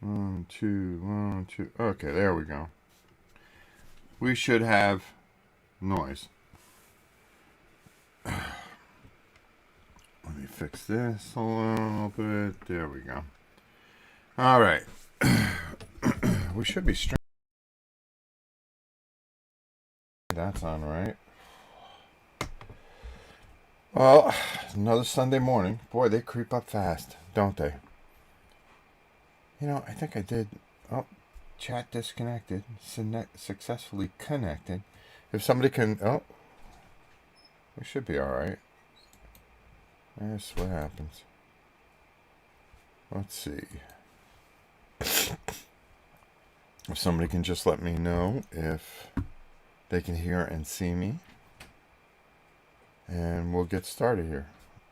1, 2, 1, 2. Okay, there we go. We should have noise. Let me fix this a little bit. There we go. All right. We should be streaming. That's on, right? Well, another Sunday morning. Boy, they creep up fast, don't they? You know, I think I did. Oh, chat disconnected. Successfully connected. If somebody can. Oh, we should be alright. That's what happens. Let's see. If somebody can just let me know if they can hear and see me. And we'll get started here.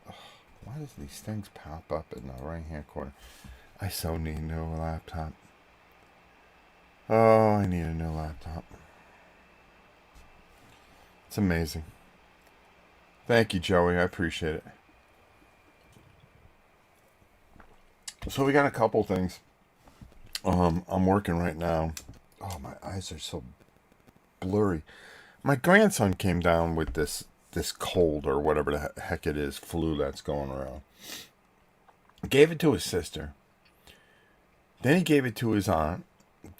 Ugh, why does these things pop up in the right hand corner? I so need a new laptop. Oh, I need a new laptop. It's amazing. Thank you, Joey. I appreciate it. So we got a couple things. I'm working right now. Oh, my eyes are so blurry. My grandson came down with this cold or whatever the heck it is, flu that's going around. Gave it to his sister. Then he gave it to his aunt.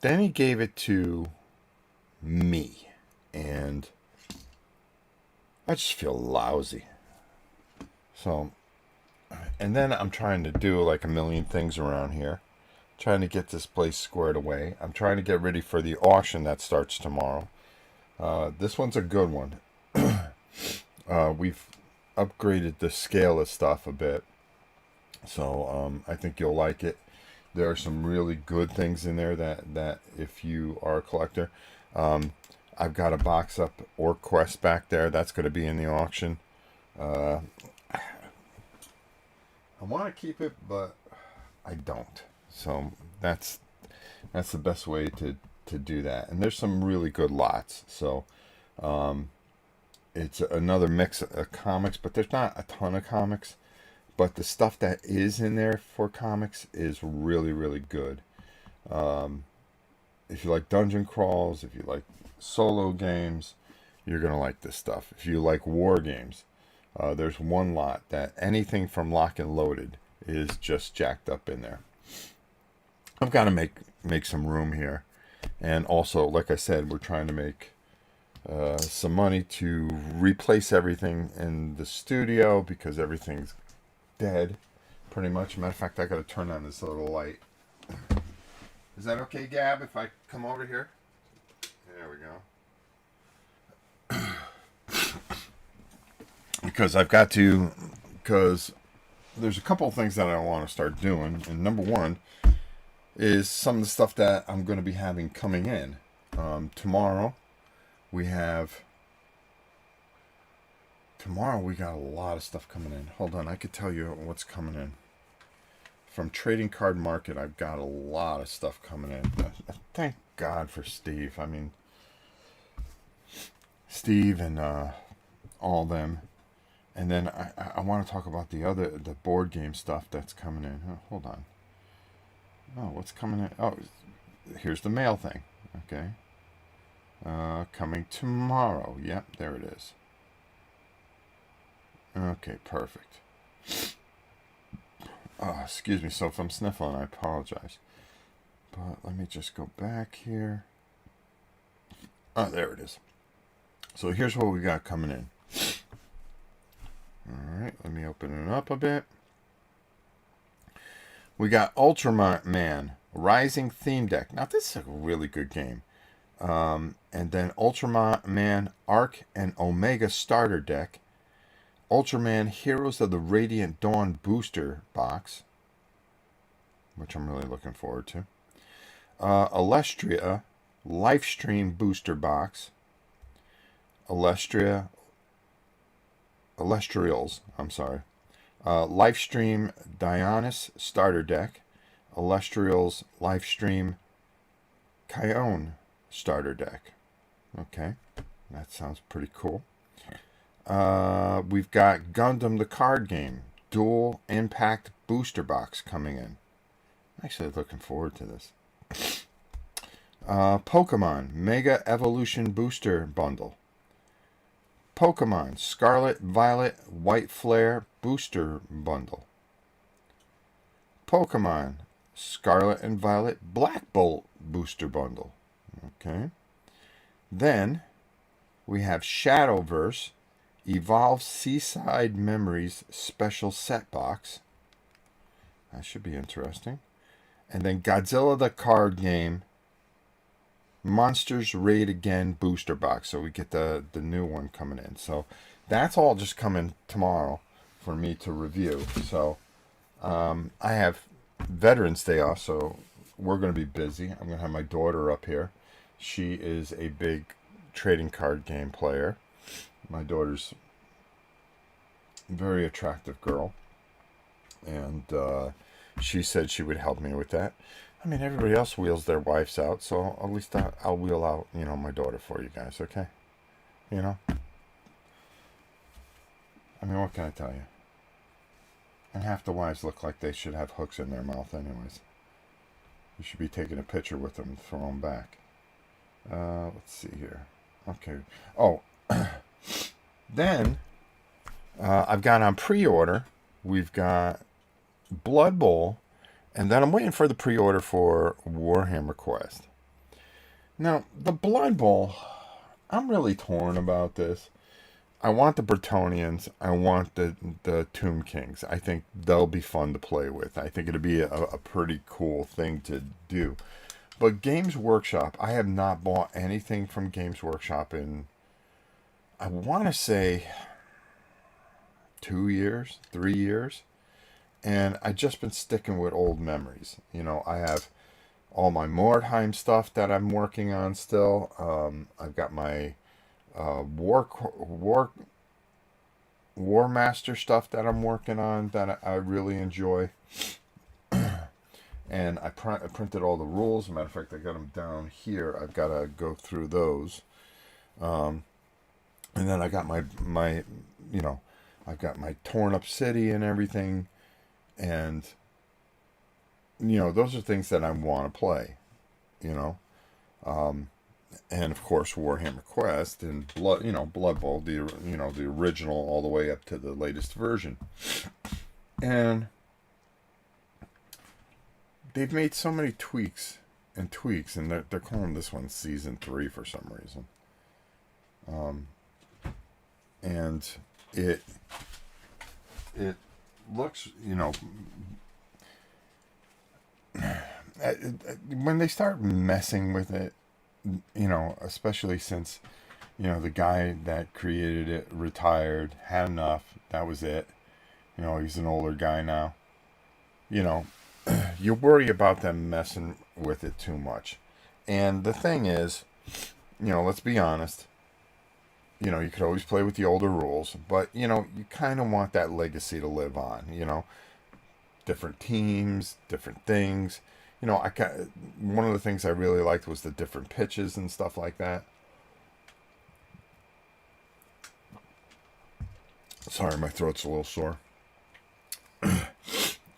Then he gave it to me. And I just feel lousy. So, and then I'm trying to do like a million things around here. Trying to get this place squared away. I'm trying to get ready for the auction that starts tomorrow. This one's a good one. We've upgraded the scale of stuff a bit. So I think you'll like it. There are some really good things in there that if you are a collector. I've got a box up Orc Quest back there. That's going to be in the auction. I want to keep it, but I don't. So that's the best way to do that. And there's some really good lots. So it's another mix of comics, but there's not a ton of comics. But the stuff that is in there for comics is really, really good. If you like dungeon crawls, if you like solo games, you're going to like this stuff. If you like war games, there's one lot that anything from Lock and Loaded is just jacked up in there. I've got to make some room here. And also, like I said, we're trying to make some money to replace everything in the studio because everything's dead, pretty much. Matter of fact, I got to turn on this little light. Is that okay, Gab, if I come over here? There we go. Because there's a couple of things that I want to start doing. And number one is some of the stuff that I'm going to be having coming in. Tomorrow we got a lot of stuff coming in. Hold on, I could tell you what's coming in. From Trading Card Market, I've got a lot of stuff coming in. Thank God for Steve. I mean, Steve and all them. And then I want to talk about the board game stuff that's coming in. Oh, hold on. Oh, what's coming in? Oh, here's the mail thing. Okay. Coming tomorrow. Yep, there it is. Okay, perfect. Oh, excuse me. So if I'm sniffling, I apologize. But let me just go back here. Oh, there it is. So here's what we got coming in. Alright, let me open it up a bit. We got Ultraman Rising Theme Deck. Now, this is a really good game. And then Ultraman Arc and Omega Starter Deck. Ultraman Heroes of the Radiant Dawn Booster Box, which I'm really looking forward to. Alestria Lifestream Booster Box. Alestrials, I'm sorry. Lifestream Dionys Starter Deck. Alestrials Lifestream Kion Starter Deck. Okay, that sounds pretty cool. We've got Gundam the card game Dual Impact Booster Box coming in. Actually looking forward to this. Pokemon Mega Evolution Booster Bundle. Pokemon Scarlet Violet White Flare Booster Bundle. Pokemon Scarlet and Violet Black Bolt Booster Bundle. Okay. Then we have Shadowverse Evolve Seaside Memories Special Set Box. That should be interesting. And then Godzilla the Card Game Monsters Raid Again Booster Box. So we get the new one coming in. So that's all just coming tomorrow for me to review. So I have Veterans Day off, so we're going to be busy. I'm going to have my daughter up here. She is a big trading card game player. My daughter's a very attractive girl. And she said she would help me with that. I mean, everybody else wheels their wives out, so at least I'll wheel out, my daughter for you guys, okay? I mean, what can I tell you? And half the wives look like they should have hooks in their mouth anyways. You should be taking a picture with them and throw them back. Let's see here. Okay. Oh, then I've got on pre-order, we've got Blood Bowl, and then I'm waiting for the pre-order for Warhammer Quest. Now, the Blood Bowl, I'm really torn about this. I want the Bretonnians. I want the Tomb Kings. I think they'll be fun to play with. I think it'll be a pretty cool thing to do. But Games Workshop, I have not bought anything from Games Workshop in, I want to say, 2 years, 3 years. And I've just been sticking with old memories. I have all my Mordheim stuff that I'm working on still. I've got my War Master stuff that I'm working on that I really enjoy. And I printed all the rules. As a matter of fact, I got them down here. I've got to go through those. And then I got my I've got my torn up city and everything. And, those are things that I want to play, and of course Warhammer Quest and Blood Bowl, the original all the way up to the latest version. And they've made so many tweaks, and they're calling this one Season 3 for some reason. And it looks, when they start messing with it, especially since, the guy that created it retired, had enough, that was it. He's an older guy now. You worry about them messing with it too much. And the thing is, let's be honest, you could always play with the older rules, but, you kind of want that legacy to live on, different teams, different things. One of the things I really liked was the different pitches and stuff like that. Sorry, my throat's a little sore.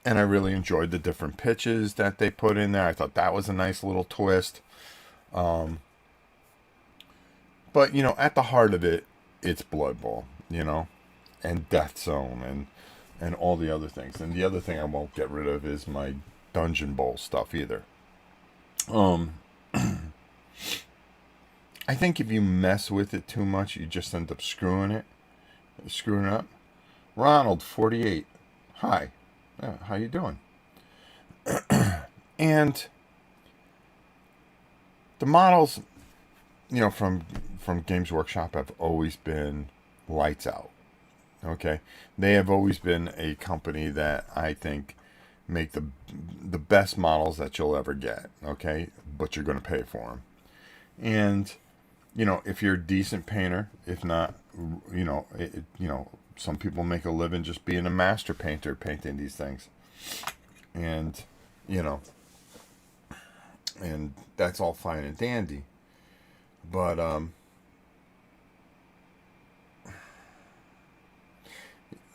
And I really enjoyed the different pitches that they put in there. I thought that was a nice little twist. But, at the heart of it, it's Blood Bowl, and Death Zone and all the other things. And the other thing I won't get rid of is my Dungeon Bowl stuff either. I think if you mess with it too much, you just end up screwing it up. Ronald, 48. Hi. How you doing? And the models, from Games Workshop have always been lights out. Okay, they have always been a company that I think make the best models that you'll ever get. Okay, but you're going to pay for them. And if you're a decent painter, if not, some people make a living just being a master painter, painting these things, and and that's all fine and dandy. But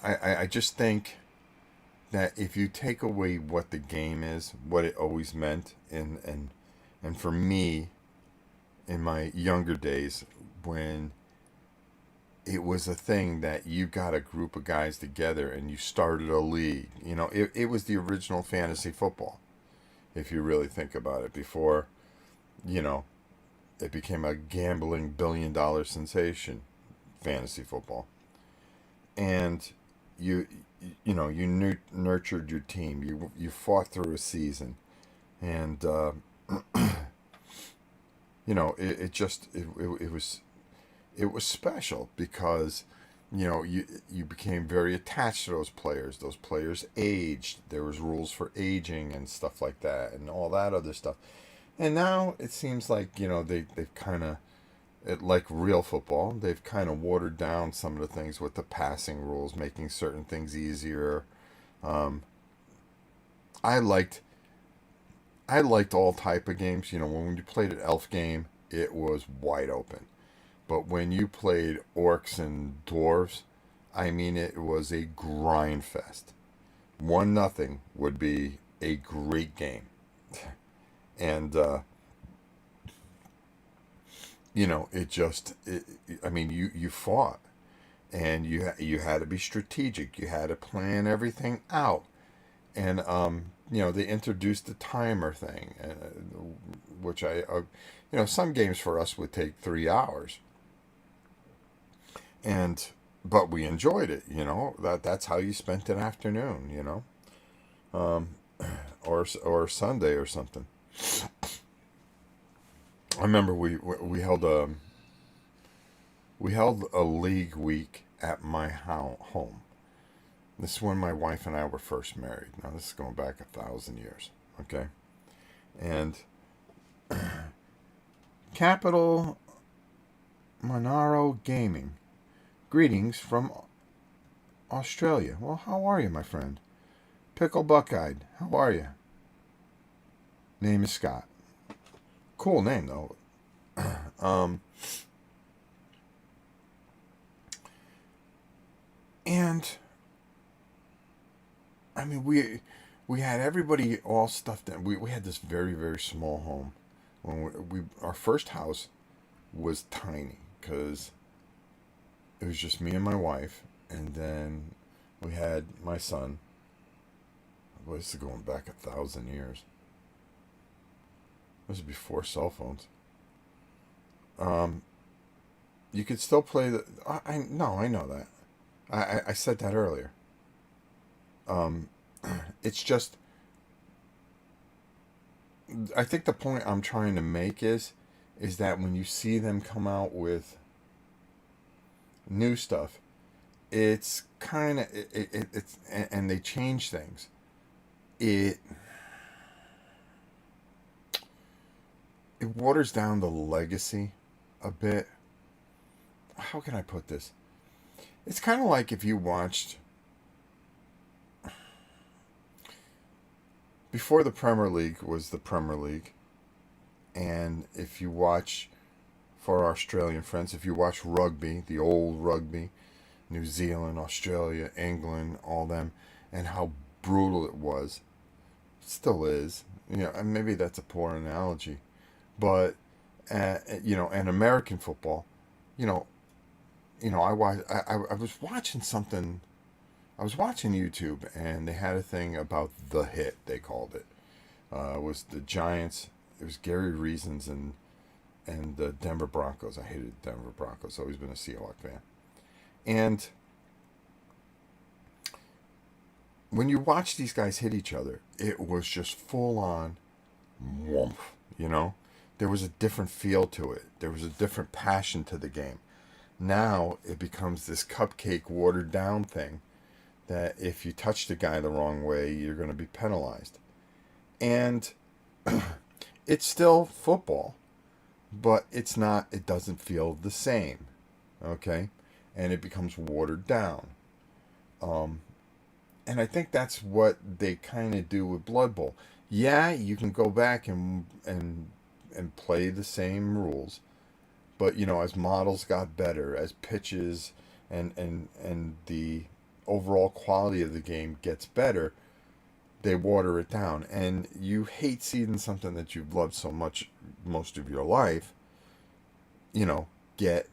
I just think that if you take away what the game is, what it always meant, and for me, in my younger days, when it was a thing that you got a group of guys together and you started a league, it was the original fantasy football, if you really think about it, before, you know, it became a gambling $1 billion sensation, fantasy football. And you nurtured your team. You fought through a season, and it was special because you became very attached to those players. Those players aged. There was rules for aging and stuff like that, and all that other stuff. And now it seems like they've kind of, like real football, they've kind of watered down some of the things with the passing rules, making certain things easier. Um, I liked I liked all type of games. When you played an elf game, it was wide open. But when you played orcs and dwarves, I mean, it was a grind fest. 1-0 would be a great game. And, I mean, you fought. And you had to be strategic. You had to plan everything out. And, they introduced the timer thing, which some games for us would take 3 hours. And but we enjoyed it. That's how you spent an afternoon. Um, or Sunday or something. I remember we held a league week at my home. This is when my wife and I were first married. Now this is going back 1,000 years. Okay, and Capital Monaro Gaming. Greetings from Australia. Well, how are you, my friend? Pickle Buckeyed. How are you? Name is Scott. Cool name though. um, and I mean, we had everybody all stuffed in. We had this very very small home. When our first house was tiny because it was just me and my wife, and then we had my son. Well, this is going back 1,000 years. This is before cell phones. Um, you could still play the. No, I know that. I said that earlier. Um, it's just. I think the point I'm trying to make is that when you see them come out with new stuff, it's kind of it's and they change things. It it waters down the legacy a bit. How can I put this? It's kind of like if you watched before the Premier League was the Premier League, and if you watch, for our Australian friends, if you watch rugby, the old rugby, New Zealand, Australia, England, all them, and how brutal it was, it still is. And maybe that's a poor analogy, but and American football, you know, I was watching something. I was watching YouTube, and they had a thing about the hit. They called it. It was the Giants. It was Gary Reasons and the Denver Broncos. I hated the Denver Broncos. Always been a Seahawk fan. And when you watch these guys hit each other, it was just full on woomph. There was a different feel to it. There was a different passion to the game. Now it becomes this cupcake, watered down thing that if you touch the guy the wrong way, you're going to be penalized. And it's still football, but it's not. It doesn't feel the same. Okay, and it becomes watered down. Um, and I think that's what they kind of do with Blood Bowl. Yeah, you can go back and play the same rules, but as models got better, as pitches and the overall quality of the game gets better, they water it down. And you hate seeing something that you've loved so much most of your life, get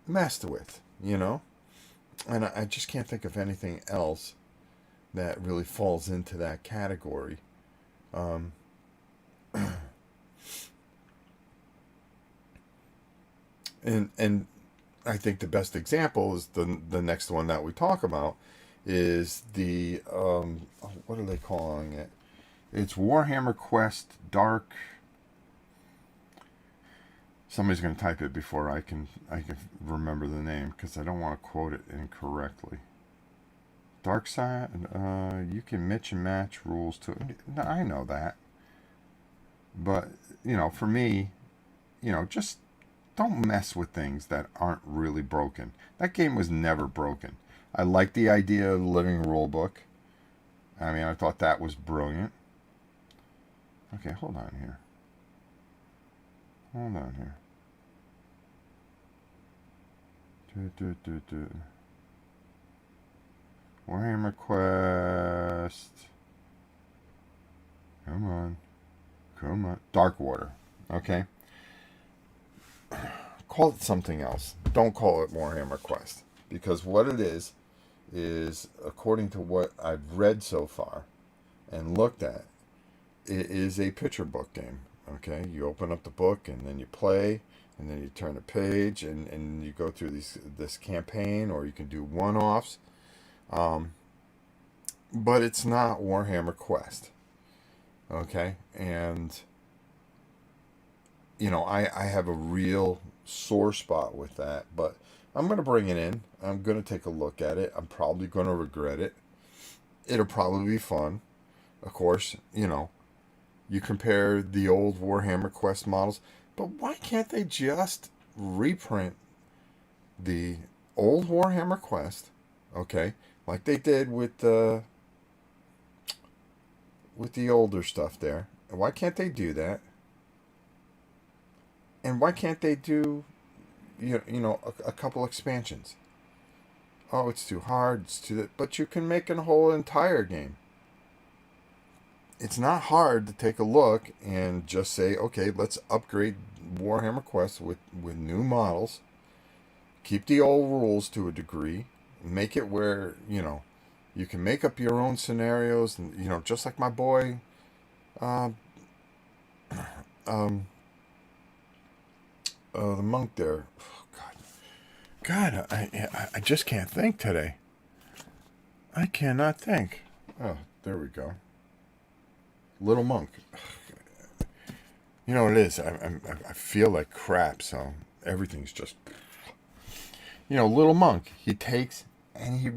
messed with, And I just can't think of anything else that really falls into that category. And I think the best example is the next one that we talk about is the what are they calling it? It's Warhammer Quest Dark. Somebody's going to type it before I can remember the name, because I don't want to quote it incorrectly. Dark side. You can mix and match rules to it. I know that, but for me, just don't mess with things that aren't really broken. That game was never broken. I like the idea of the living rule book. I mean, I thought that was brilliant. Okay, hold on here. Warhammer Quest. Come on. Darkwater. Okay. Call it something else. Don't call it Warhammer Quest. Because what it is, according to what I've read so far and looked at, it is a picture book game. Okay? You open up the book and then you play, and then you turn a page and you go through this campaign, or you can do one-offs. But it's not Warhammer Quest. Okay? And I have a real sore spot with that, but I'm going to bring it in. I'm going to take a look at it. I'm probably going to regret it. It'll probably be fun. Of course, you compare the old Warhammer Quest models, but why can't they just reprint the old Warhammer Quest, okay, like they did with the older stuff there? Why can't they do that? And why can't they do, a couple expansions? Oh, it's too hard. But you can make a whole entire game. It's not hard to take a look and just say, okay, let's upgrade Warhammer Quest with new models. Keep the old rules to a degree. Make it where, you can make up your own scenarios. And, just like my boy, the monk there. Oh, God, I just can't think today. I cannot think. Oh, there we go. Little monk. You know what it is? I feel like crap, so everything's just. Little monk. He takes and he,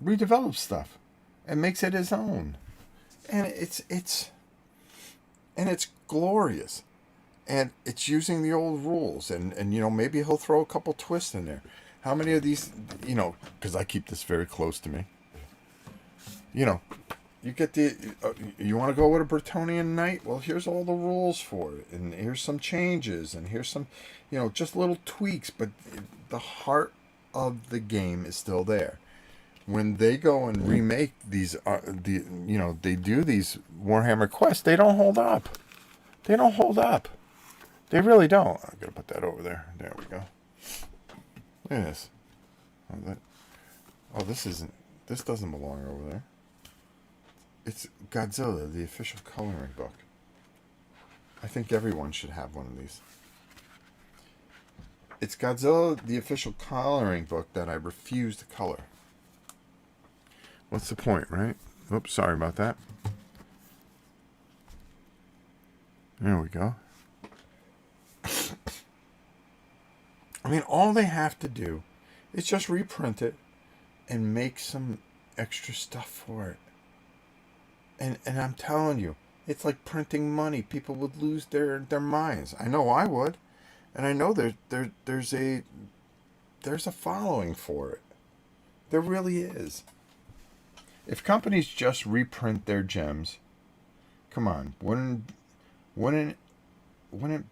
redevelops stuff and makes it his own, and it's glorious. And it's using the old rules, and maybe he'll throw a couple twists in there. How many of these, because I keep this very close to me. You get you want to go with a Bretonnian knight? Well, here's all the rules for it, and here's some changes, and here's some, just little tweaks, but the heart of the game is still there. When they go and remake these, they do these Warhammer Quests, they don't hold up. They really don't. I'm going to put that over there. There we go. Look at this. This doesn't belong over there. It's Godzilla, the official coloring book. I think everyone should have one of these. It's Godzilla, the official coloring book that I refuse to color. What's the point, right? Oops, sorry about that. There we go. I mean, all they have to do is just reprint it and make some extra stuff for it. And I'm telling you, it's like printing money. People would lose their minds. I know I would. And I know there's a following for it. There really is. If companies just reprint their gems, come on, wouldn't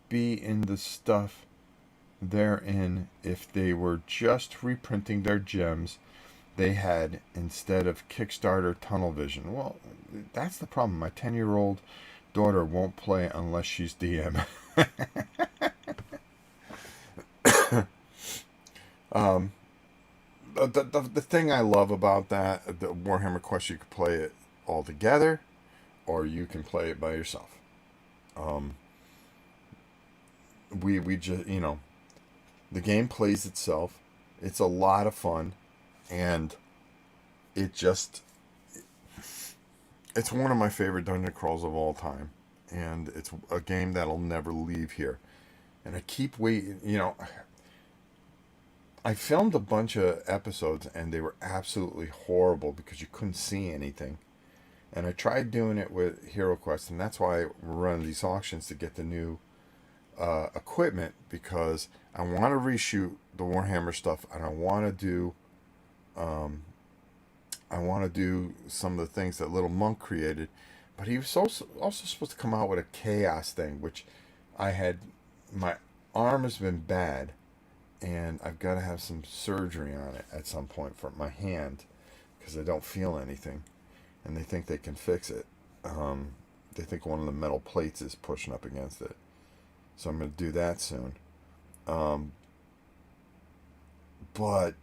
be in the stuff therein, if they were just reprinting their gems, they had, instead of Kickstarter tunnel vision. Well, that's the problem. My 10-year-old daughter won't play unless she's DM. The thing I love about that, the Warhammer Quest, you can play it all together, or you can play it by yourself. We just, the game plays itself. It's a lot of fun, and it's one of my favorite dungeon crawls of all time, and it's a game that'll never leave here. And I keep waiting, I filmed a bunch of episodes, and they were absolutely horrible because you couldn't see anything. And I tried doing it with Hero Quest, and that's why we're running these auctions to get the new equipment, because I want to reshoot the Warhammer stuff, and I want to do some of the things that Little Monk created. But he was also supposed to come out with a chaos thing, which my arm has been bad, and I've got to have some surgery on it at some point for my hand, because I don't feel anything, and they think they can fix it. They think one of the metal plates is pushing up against it, so I'm going to do that soon. But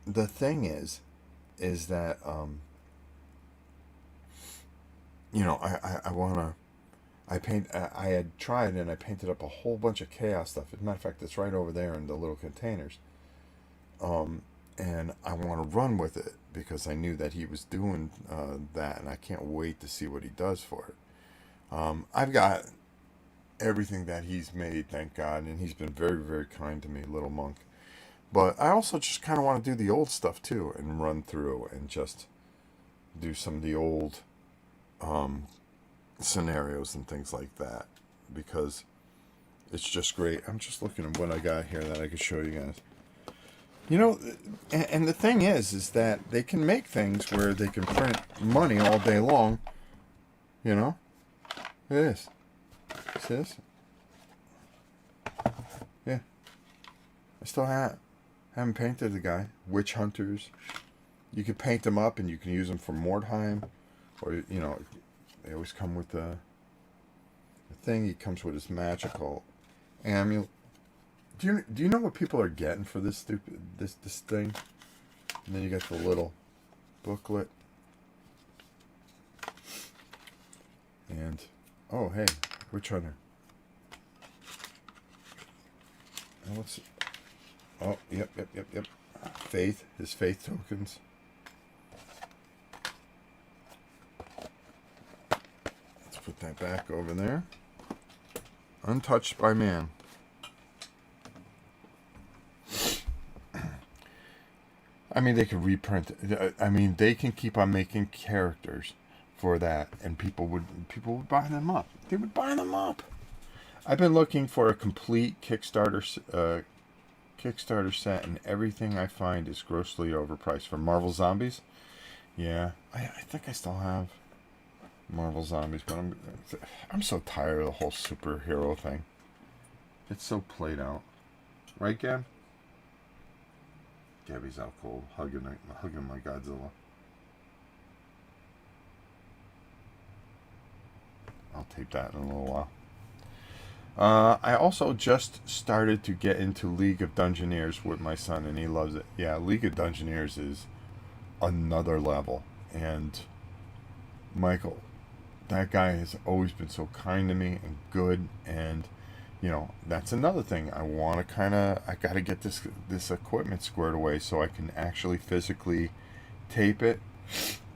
the thing is that I had tried, and I painted up a whole bunch of chaos stuff. As a matter of fact, it's right over there in the little containers. And I want to run with it because I knew that he was doing that, and I can't wait to see what he does for it. I've got everything that he's made, thank God, and he's been very, very kind to me, Little Monk. But I also just kind of want to do the old stuff too, and run through and just do some of the old scenarios and things like that, because it's just great. I'm just looking at what I got here that I could show you guys. And the thing is that they can make things where they can print money all day long. Look at this. See this? Yeah. I still haven't painted the guy. Witch Hunters. You can paint them up, and you can use them for Mordheim, or they always come with the thing. He comes with his magical amulet. Do you know what people are getting for this thing? And then you got the little booklet. And oh hey, Witch Hunter. And what's it? Oh yep. Faith, his faith tokens. Let's put that back over there. Untouched by man. I mean, they could reprint it. I mean, they can keep on making characters for that, and people would buy them up. They would buy them up. I've been looking for a complete Kickstarter set, and everything I find is grossly overpriced. For Marvel Zombies, yeah, I think I still have Marvel Zombies, but I'm so tired of the whole superhero thing. It's so played out, right, Gab? Gabby's out cold, hugging my Godzilla. I'll tape that in a little while. I also just started to get into League of Dungeoneers with my son, and he loves it. Yeah, League of Dungeoneers is another level. And Michael, that guy has always been so kind to me and good, and that's another thing. I got to get this equipment squared away so I can actually physically tape it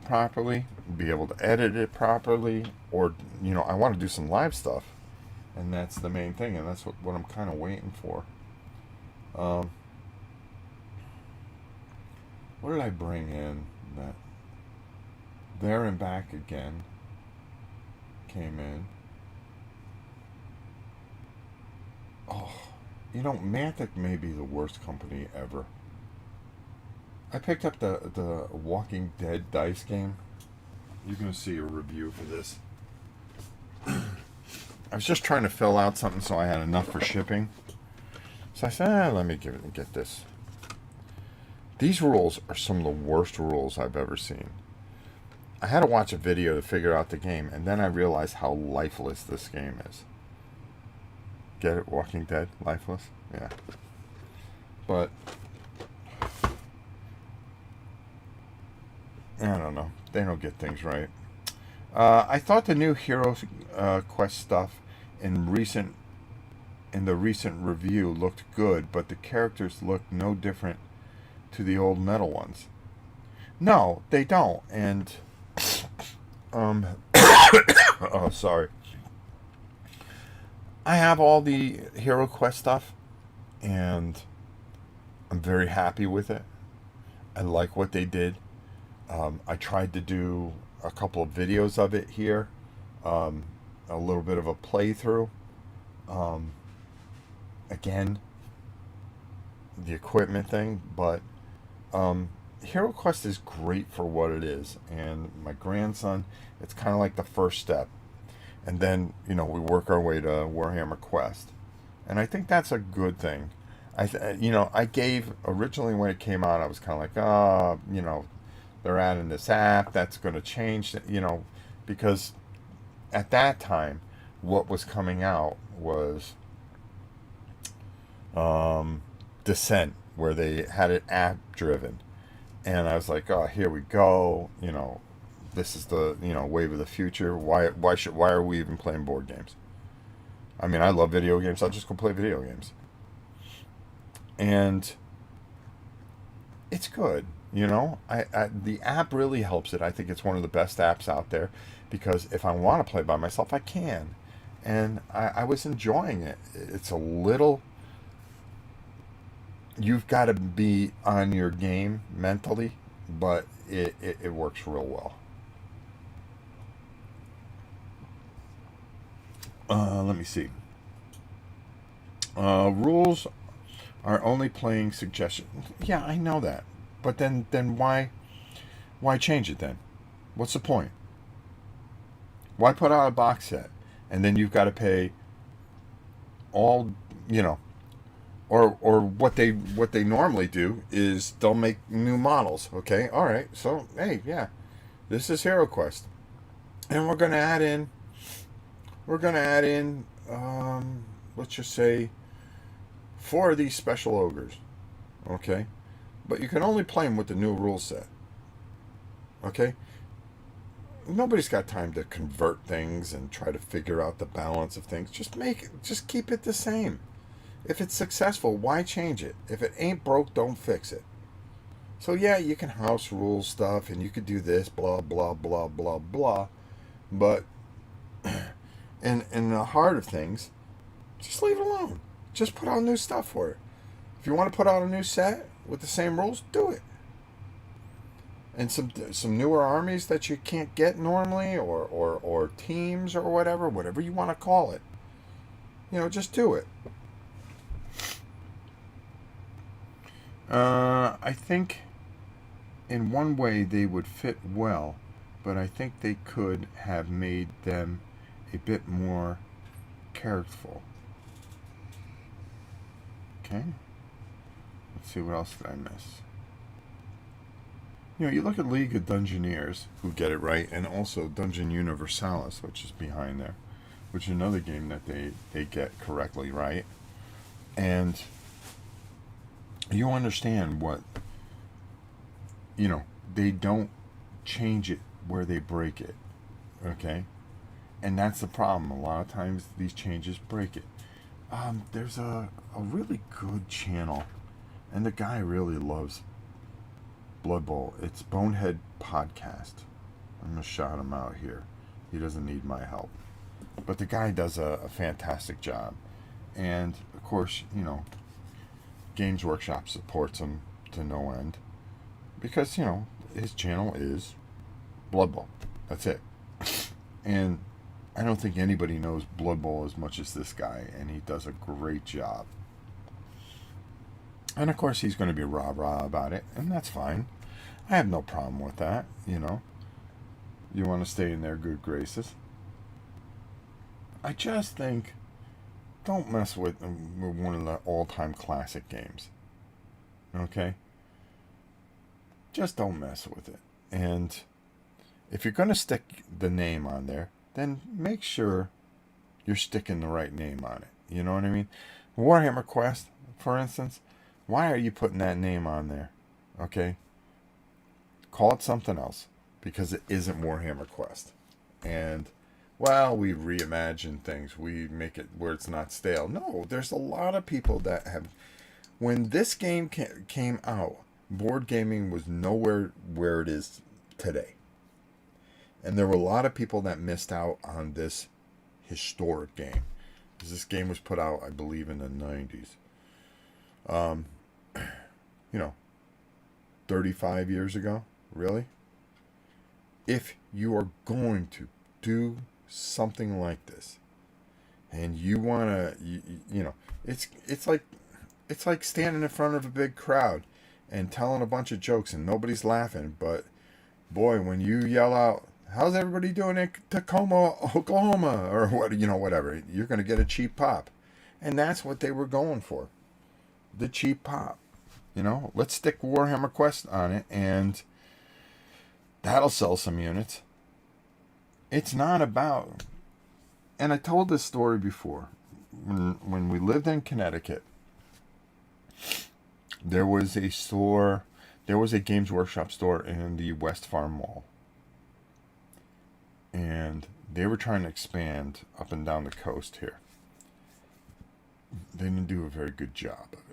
properly, be able to edit it properly, or I want to do some live stuff, and that's the main thing, and that's what I'm kind of waiting for. What did I bring in? That There and Back Again came in. Oh, Mantic may be the worst company ever. I picked up the Walking Dead dice game. You're going to see a review for this. I was just trying to fill out something so I had enough for shipping. So I said, let me get this. These rules are some of the worst rules I've ever seen. I had to watch a video to figure out the game, and then I realized how lifeless this game is. Get it? Walking Dead? Lifeless? Yeah. But I don't know. They don't get things right. I thought the new Hero Quest stuff in the recent review looked good, but the characters look no different to the old metal ones. No, they don't. And oh, sorry. I have all the Hero Quest stuff, and I'm very happy with it. I like what they did. I tried to do a couple of videos of it here, a little bit of a playthrough. Again, the equipment thing, but Hero Quest is great for what it is. And my grandson, it's kind of like the first step. And then, we work our way to Warhammer Quest. And I think that's a good thing. I gave, originally when it came out, I was kind of like, they're adding this app that's going to change, because at that time, what was coming out was Descent, where they had it app driven. And I was like, oh, here we go. This is the, wave of the future. Why are we even playing board games? I mean, I love video games. I'll just go play video games. And it's good. The app really helps it. I think it's one of the best apps out there, because if I want to play by myself, I can. And I was enjoying it. It's a little, you've got to be on your game mentally, but it works real well. Let me see. Rules are only playing suggestions. Yeah, I know that. But then why change it then? What's the point? Why put out a box set and then you've got to pay all, or what they normally do is they'll make new models. Okay, all right. So hey, yeah, this is Hero Quest, and we're gonna add in. Let's just say 4 of these special ogres. Okay. But you can only play them with the new rule set. Okay? Nobody's got time to convert things and try to figure out the balance of things. Just keep it the same. If it's successful, why change it? If it ain't broke, don't fix it. So yeah, you can house rule stuff and you could do this, blah, blah, blah, blah, blah. But in the heart of things, just leave it alone. Just put out new stuff for it. If you want to put out a new set with the same rules, do it. And some newer armies that you can't get normally, or teams, or whatever you want to call it. Just do it. I think in one way they would fit well, but I think they could have made them a bit more characterful. Okay. Let's see, what else did I miss? You look at League of Dungeoneers, who get it right, and also Dungeon Universalis, which is behind there, which is another game that they get correctly right. And you understand what, they don't change it where they break it. Okay? And that's the problem. A lot of times these changes break it. There's a really good channel, and the guy really loves Blood Bowl. It's Bonehead Podcast. I'm going to shout him out here. He doesn't need my help. But the guy does a fantastic job. And, of course, Games Workshop supports him to no end. Because, his channel is Blood Bowl. That's it. And I don't think anybody knows Blood Bowl as much as this guy. And he does a great job. And, of course, he's going to be rah-rah about it. And that's fine. I have no problem with that, You want to stay in their good graces. I just think don't mess with one of the all-time classic games. Okay? Just don't mess with it. And if you're going to stick the name on there, then make sure you're sticking the right name on it. You know what I mean? Warhammer Quest, for instance, why are you putting that name on there? Okay? Call it something else, because it isn't Warhammer Quest. And, well, we reimagine things. We make it where it's not stale. No, there's a lot of people that have... When this game came out, board gaming was nowhere where it is today. And there were a lot of people that missed out on this historic game. This game was put out, I believe, in the 90s. 35 years ago. Really? If you are going to do something like this, and you want to, it's like standing in front of a big crowd and telling a bunch of jokes and nobody's laughing. But boy, when you yell out, "How's everybody doing in Tacoma, Oklahoma?" or whatever, you're going to get a cheap pop. And that's what they were going for. The cheap pop. Let's stick Warhammer Quest on it, and that'll sell some units. It's not about... And I told this story before. When we lived in Connecticut, there was a store... There was a Games Workshop store in the West Farm Mall. And they were trying to expand up and down the coast here. They didn't do a very good job of it.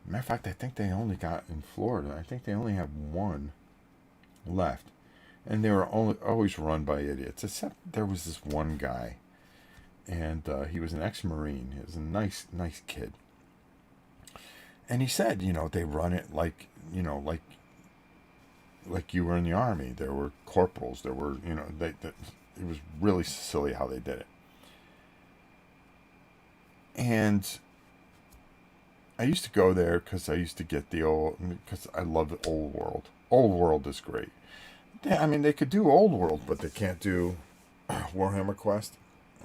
Matter of fact, I think they only got in Florida. I think they only have one left. And they were always run by idiots. Except there was this one guy. And he was an ex-Marine. He was a nice kid. And he said, they run it like you were in the Army. There were corporals. There were, it was really silly how they did it. And I used to go there because I used to get because I love the Old World. Old World is great. Yeah, I mean, they could do Old World, but they can't do Warhammer Quest.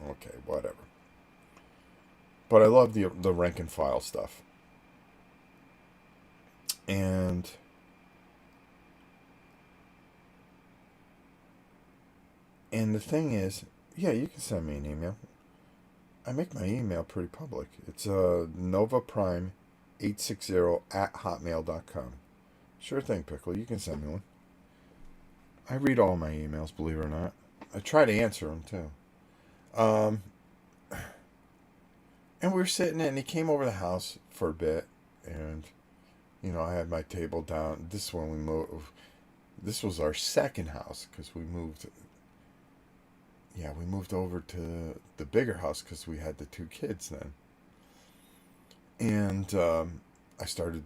Okay, whatever. But I love the rank and file stuff. And the thing is, yeah, you can send me an email. I make my email pretty public. It's novaprime860@hotmail.com. Sure thing, Pickle. You can send me one. I read all my emails, believe it or not. I try to answer them, too. And we were sitting there, and he came over the house for a bit, and, I had my table down. This is when we moved. This was our second house, because we moved... Yeah, we moved over to the bigger house because we had the 2 kids then. And I started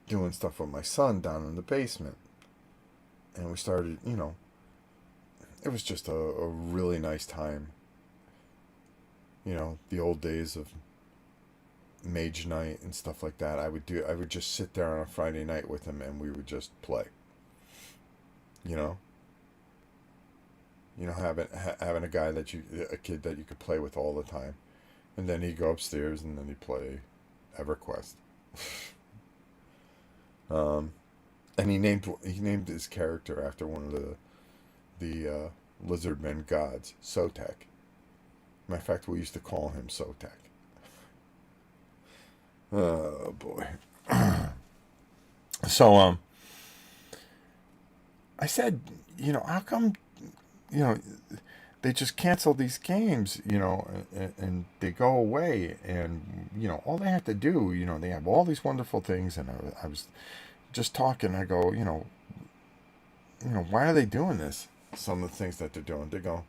doing stuff with my son down in the basement. And we started, it was just a really nice time. The old days of Mage Night and stuff like that. I would just sit there on a Friday night with him and we would just play. Having a kid that you could play with all the time. And then he'd go upstairs and then he'd play EverQuest. And he named his character after one of the Lizardmen gods, Sotek. Matter of fact, we used to call him Sotek. Oh boy. So I said, how come they just cancel these games, and they go away, and all they have to do, they have all these wonderful things, and I was just talking. I go, why are they doing this? Some of the things that they're doing. They go,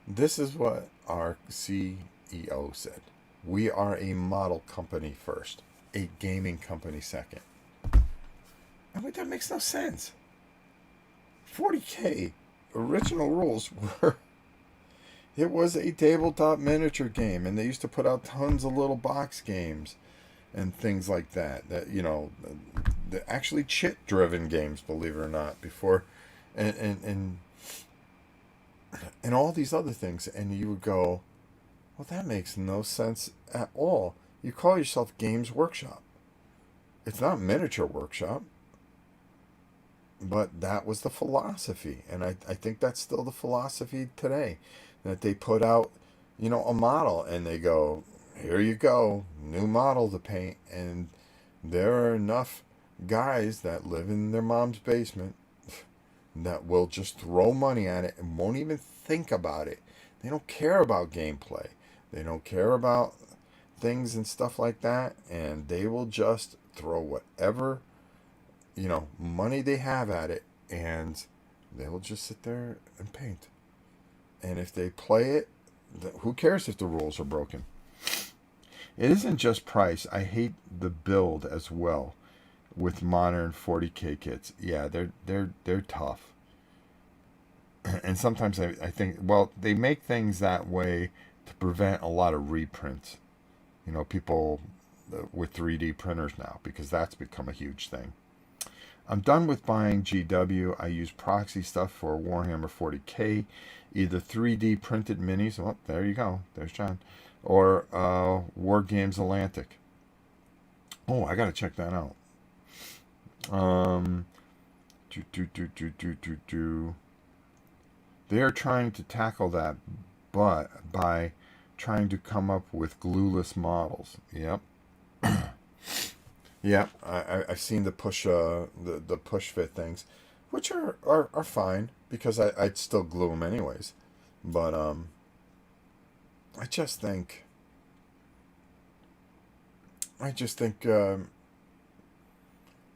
this is what our CEO said. We are a model company first, a gaming company second. I mean, that makes no sense. 40K original rules were, it was a tabletop miniature game, and they used to put out tons of little box games and things like that. That the actually chit-driven games, believe it or not, before, and and all these other things. And you would go, well, that makes no sense at all. You call yourself Games Workshop. It's not Miniature Workshop. But that was the philosophy. And I think that's still the philosophy today. That they put out, a model and they go, here you go, new model to paint. And there are enough guys that live in their mom's basement that will just throw money at it and won't even think about it. They don't care about gameplay. They don't care about things and stuff like that. And they will just throw whatever, money they have at it. And they will just sit there and paint. And if they play it, who cares if the rules are broken? It isn't just price. I hate the build as well with modern 40K kits. Yeah, they're tough. And sometimes I think, well, they make things that way to prevent a lot of reprints. People with 3D printers now, because that's become a huge thing. I'm done with buying GW. I use proxy stuff for Warhammer 40K, either 3D printed minis. Oh, there you go. There's John. Or War Games Atlantic. Oh, I gotta check that out. They are trying to tackle that, but by trying to come up with glueless models. Yep. Yeah, I've seen the push fit things, which are fine because I'd still glue them anyways. But I just think this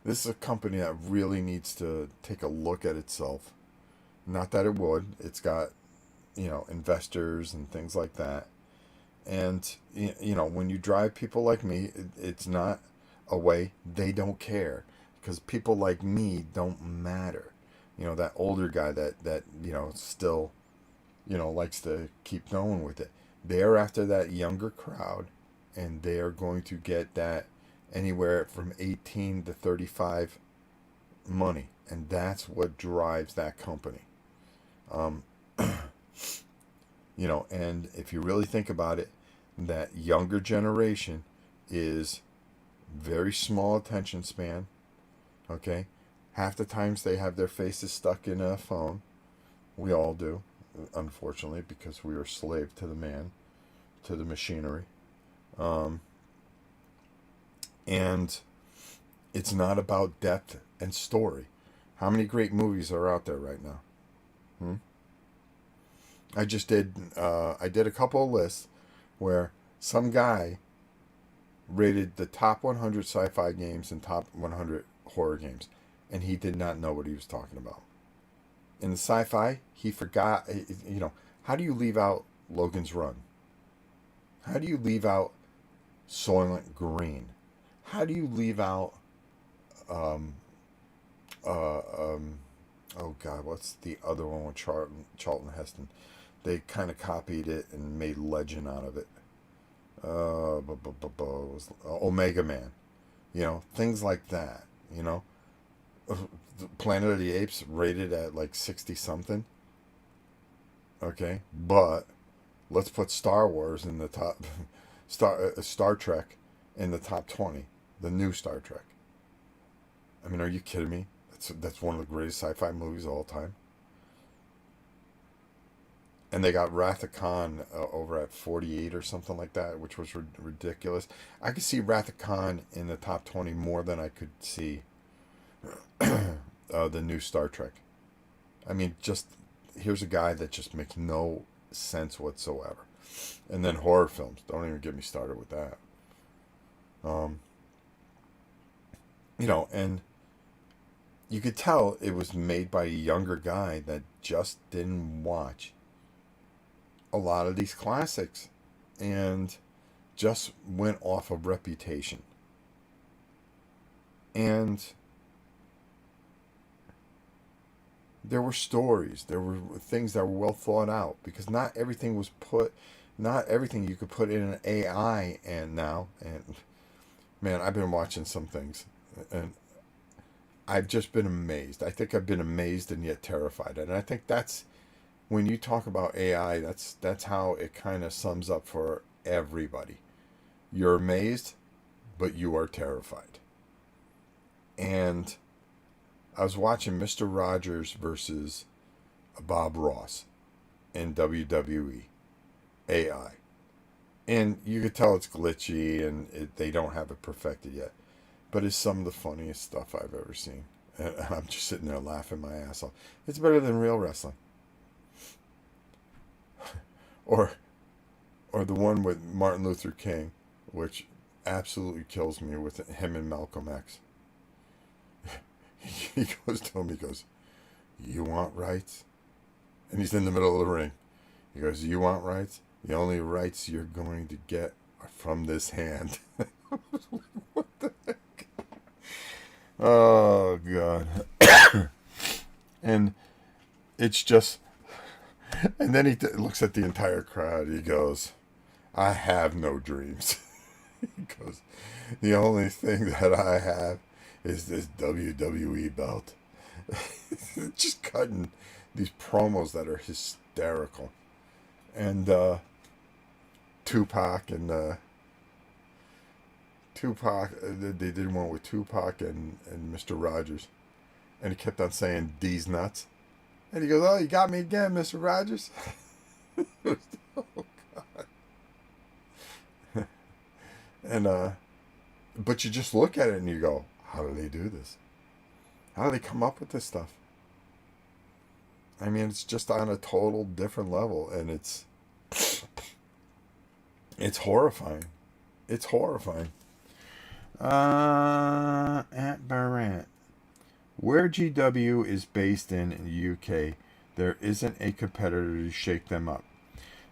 is a company that really needs to take a look at itself. Not that it would. It's got investors and things like that. And when you drive people like me, it's not a way. They don't care because people like me don't matter. That older guy that still likes to keep going with it. They're after that younger crowd, and they are going to get that anywhere from 18 to 35 money, and that's what drives that company. And if you really think about it, that younger generation is very small attention span. Okay, half the times they have their faces stuck in a phone. We all do, unfortunately, because we are slave to the man, to the machinery. And it's not about depth and story. How many great movies are out there right now? I did a couple of lists where some guy rated the top 100 sci-fi games and top 100 horror games, and he did not know what he was talking about. In the sci-fi, he forgot, how do you leave out Logan's Run? How do you leave out Soylent Green? How do you leave out, oh God, what's the other one with Charlton Heston? They kind of copied it and made Legend out of it. Omega Man. Things like that. Planet of the Apes rated at like 60 something. Okay, but let's put Star Wars in the top. Star Trek in the top 20. The new Star Trek. I mean, are you kidding me? That's one of the greatest sci-fi movies of all time. And they got Wrath of Khan over at 48 or something like that, which was ridiculous. I could see Wrath of Khan in the top 20 more than I could see the new Star Trek. I mean, just here's a guy that just makes no sense whatsoever. And then horror films. Don't even get me started with that. And you could tell it was made by a younger guy that just didn't watch a lot of these classics and just went off of reputation. And there were stories, there were things that were well thought out, because not everything you could put in an AI and man, I've been watching some things and I've just been amazed. I think I've been amazed and yet terrified. And I think that's when you talk about AI, that's how it kind of sums up for everybody. You're amazed, but you are terrified. And I was watching Mr. Rogers versus Bob Ross in WWE AI. And you could tell it's glitchy and they don't have it perfected yet. But it's some of the funniest stuff I've ever seen. And I'm just sitting there laughing my ass off. It's better than real wrestling. or the one with Martin Luther King, which absolutely kills me, with him and Malcolm X. He goes to him, he goes, "You want rights?" And he's in the middle of the ring. He goes, "You want rights? The only rights you're going to get are from this hand." What the heck? Oh, God. And it's just... And then he looks at the entire crowd. He goes, "I have no dreams." He goes, "The only thing that I have is this WWE belt." Just cutting these promos that are hysterical. And Tupac, they did one with Tupac and Mr. Rogers. And he kept on saying, "D's nuts." And he goes, "Oh, you got me again, Mr. Rogers." Oh, God. And, but you just look at it and you go, how do they do this? How do they come up with this stuff? I mean, it's just on a total different level, and it's horrifying. It's horrifying. At Barrett, where GW is based in the UK, there isn't a competitor to shake them up.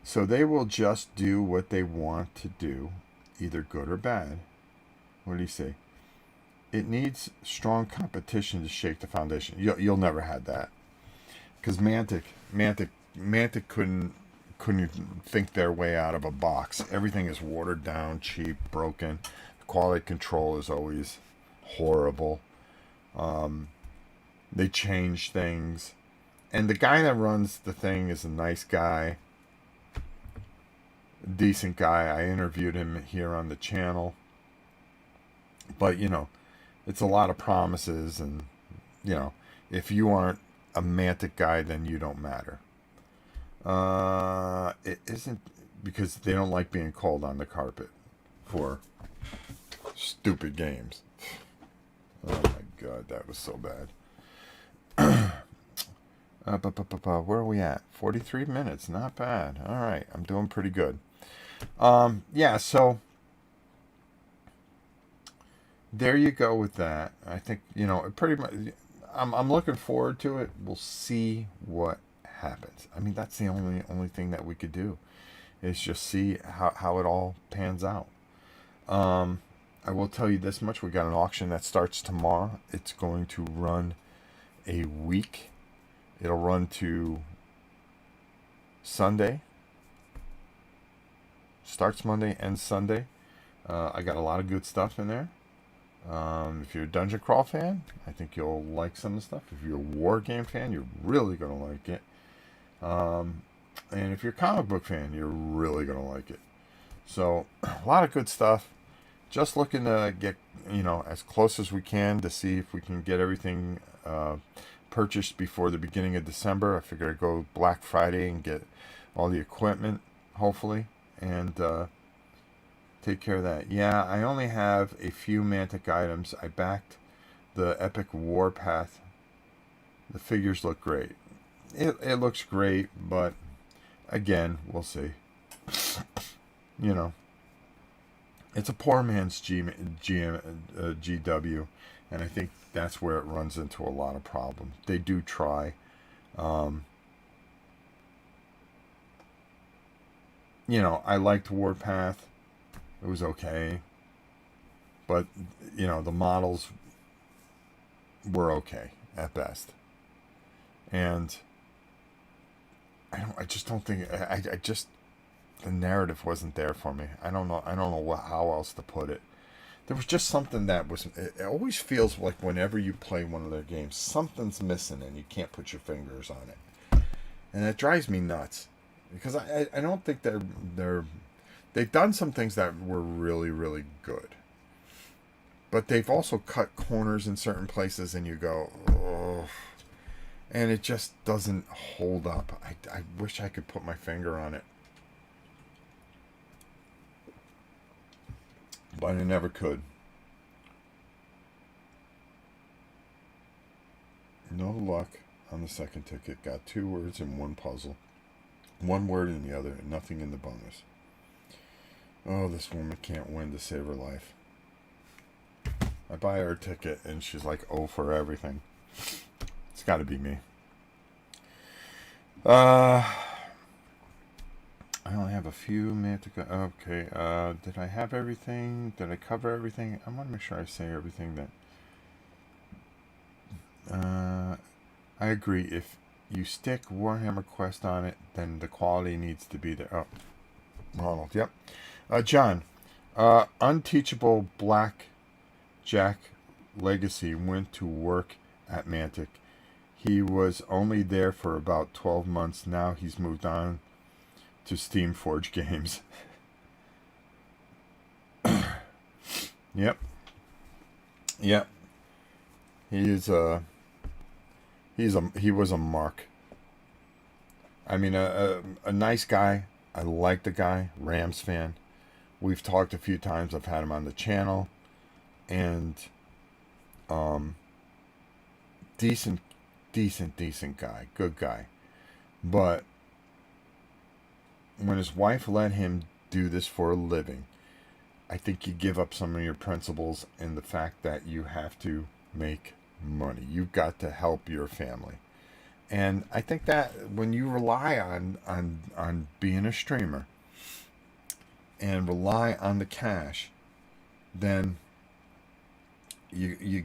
So they will just do what they want to do, either good or bad. What do you say? It needs strong competition to shake the foundation. You'll never had that, because Mantic couldn't think their way out of a box. Everything is watered down, cheap, broken. The quality control is always horrible. They change things, and the guy that runs the thing is a nice guy, decent guy. I interviewed him here on the channel, but it's a lot of promises, and if you aren't a Mantic guy, then you don't matter. It isn't, because they don't like being called on the carpet for stupid games. Oh my God, that was so bad. Where are we at? 43 minutes, not bad. All right, I'm doing pretty good. Yeah, so there you go with that. I think pretty much. I'm looking forward to it. We'll see what happens. I mean, that's the only thing that we could do, is just see how it all pans out. I will tell you this much: we got an auction that starts tomorrow. It's going to run a week. It'll run to Sunday. Starts Monday, ends Sunday. I got a lot of good stuff in there. If you're a Dungeon Crawl fan, I think you'll like some of the stuff. If you're a war game fan, you're really going to like it. And if you're a comic book fan, you're really going to like it. So, a lot of good stuff. Just looking to get, as close as we can to see if we can get everything purchased before the beginning of December. I figure I'd go Black Friday and get all the equipment, hopefully, and take care of that. Yeah, I only have a few Mantic items. I backed the Epic Warpath. The figures look great. It looks great, but again, we'll see. It's a poor man's GW, and I think that's where it runs into a lot of problems. They do try. I liked Warpath. It was okay. But, the models were okay at best. And I just don't think, the narrative wasn't there for me. I don't know how else to put it. There was just something that was, it always feels like whenever you play one of their games, something's missing and you can't put your fingers on it. and it drives me nuts because I don't think they've done some things that were really really good, but they've also cut corners in certain places, and you go, oh, and it just doesn't hold up. I wish I could put my finger on it, but I never could. No luck on the second ticket. Got 2 words in one puzzle. 1 word in the other, and nothing in the bonus. Oh, this woman can't win to save her life. I buy her a ticket, and she's like, oh, for everything. It's got to be me. I only have a few minutes to go. Okay, did I have everything? Did I cover everything? I want to make sure I say everything that... I agree. If you stick Warhammer Quest on it, then the quality needs to be there. Oh, Ronald, yep. John, Unteachable Blackjack Legacy went to work at Mantic. He was only there for about 12 months. Now he's moved on to Steamforge Games. Yep. Yep. He was a mark. I mean, a nice guy. I like the guy. Rams fan. We've talked a few times. I've had him on the channel, and decent guy, good guy. But when his wife let him do this for a living, I think you give up some of your principles in the fact that you have to make money. You've got to help your family. And I think that when you rely on being a streamer and rely on the cash, then you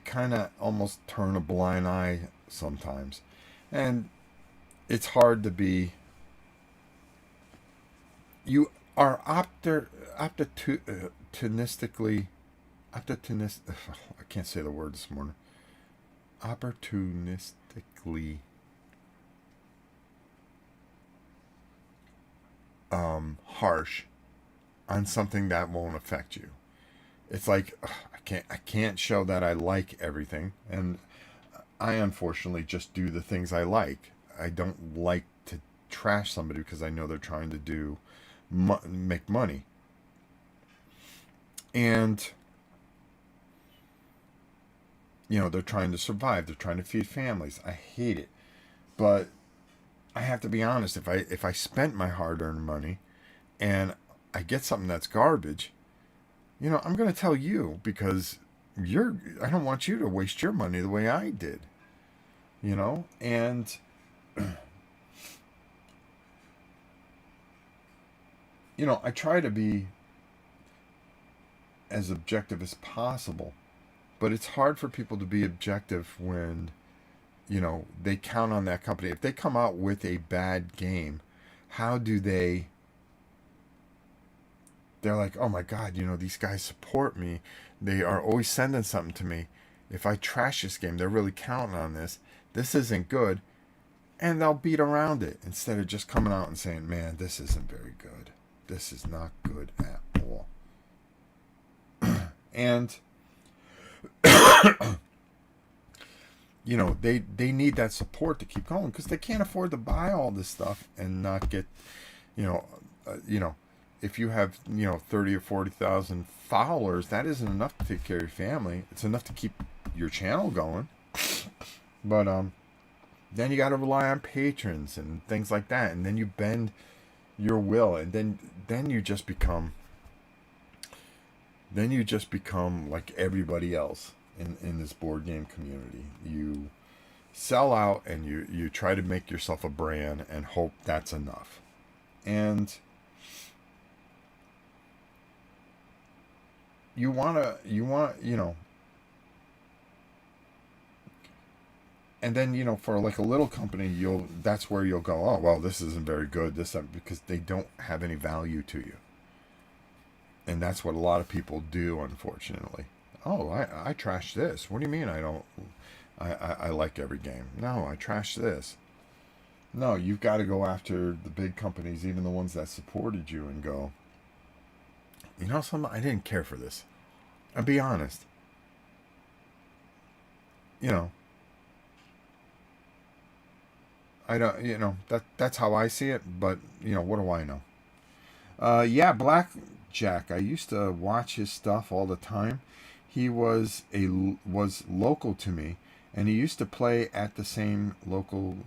kind of almost turn a blind eye sometimes. And it's hard to be... You are opportunistically... I can't say the word this morning. Opportunistically harsh on something that won't affect you. It's like, I can't show that I like everything, and I unfortunately just do the things I like. I don't like to trash somebody because I know they're trying to make money. And they're trying to survive. They're trying to feed families. I hate it. But I have to be honest. If I spent my hard-earned money and I get something that's garbage, I'm going to tell you, because I don't want you to waste your money the way I did. And I try to be as objective as possible. But it's hard for people to be objective when, they count on that company. If they come out with a bad game, how do they're like, oh my God, these guys support me. They are always sending something to me. If I trash this game, they're really counting on this. This isn't good. And they'll beat around it instead of just coming out and saying, man, this isn't very good. This is not good at all. And... they need that support to keep going, because they can't afford to buy all this stuff and not get, if you have 30 or 40,000 followers, that isn't enough to take care of your family. It's enough to keep your channel going, but then you got to rely on patrons and things like that, and then you bend your will, and then you just become like everybody else in this board game community. You sell out, and you try to make yourself a brand and hope that's enough. And you want and then for like a little company, that's where you'll go, oh well, this isn't very good, because they don't have any value to you. And that's what a lot of people do, unfortunately. Oh, I trash this. What do you mean I like every game? No, I trash this. No, you've got to go after the big companies, even the ones that supported you, and go, you know something? I didn't care for this. I'll be honest. You know, I don't. That's how I see it. But what do I know? Yeah, Blackjack. I used to watch his stuff all the time. He was local to me, and he used to play at the same local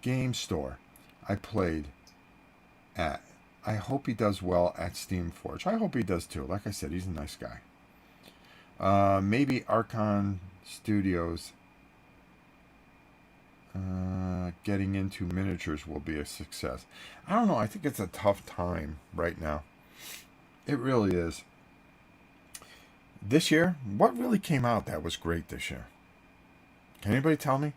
game store I played at. I hope he does well at Steamforge. I hope he does too. Like I said, he's a nice guy. Maybe Archon Studios getting into miniatures will be a success. I don't know. I think it's a tough time right now. It really is. This year, what really came out that was great this year? Can anybody tell me?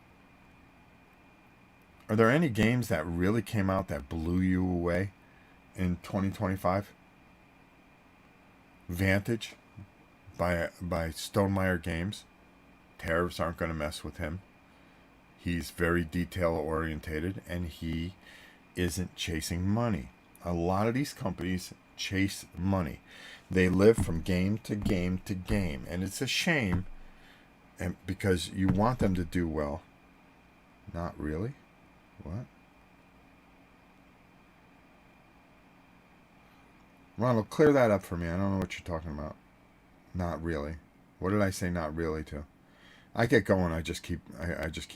Are there any games that really came out that blew you away in 2025? Vantage by Stonemeyer Games. Tariffs aren't going to mess with him. He's very detail orientated, and he isn't chasing money. A lot of these companies chase money. They live from game to game to game, and it's a shame, and because you want them to do well. Not really. What? Ronald, clear that up for me. I don't know what you're talking about. Not really. What did I say? Not really to? I get going. I just keep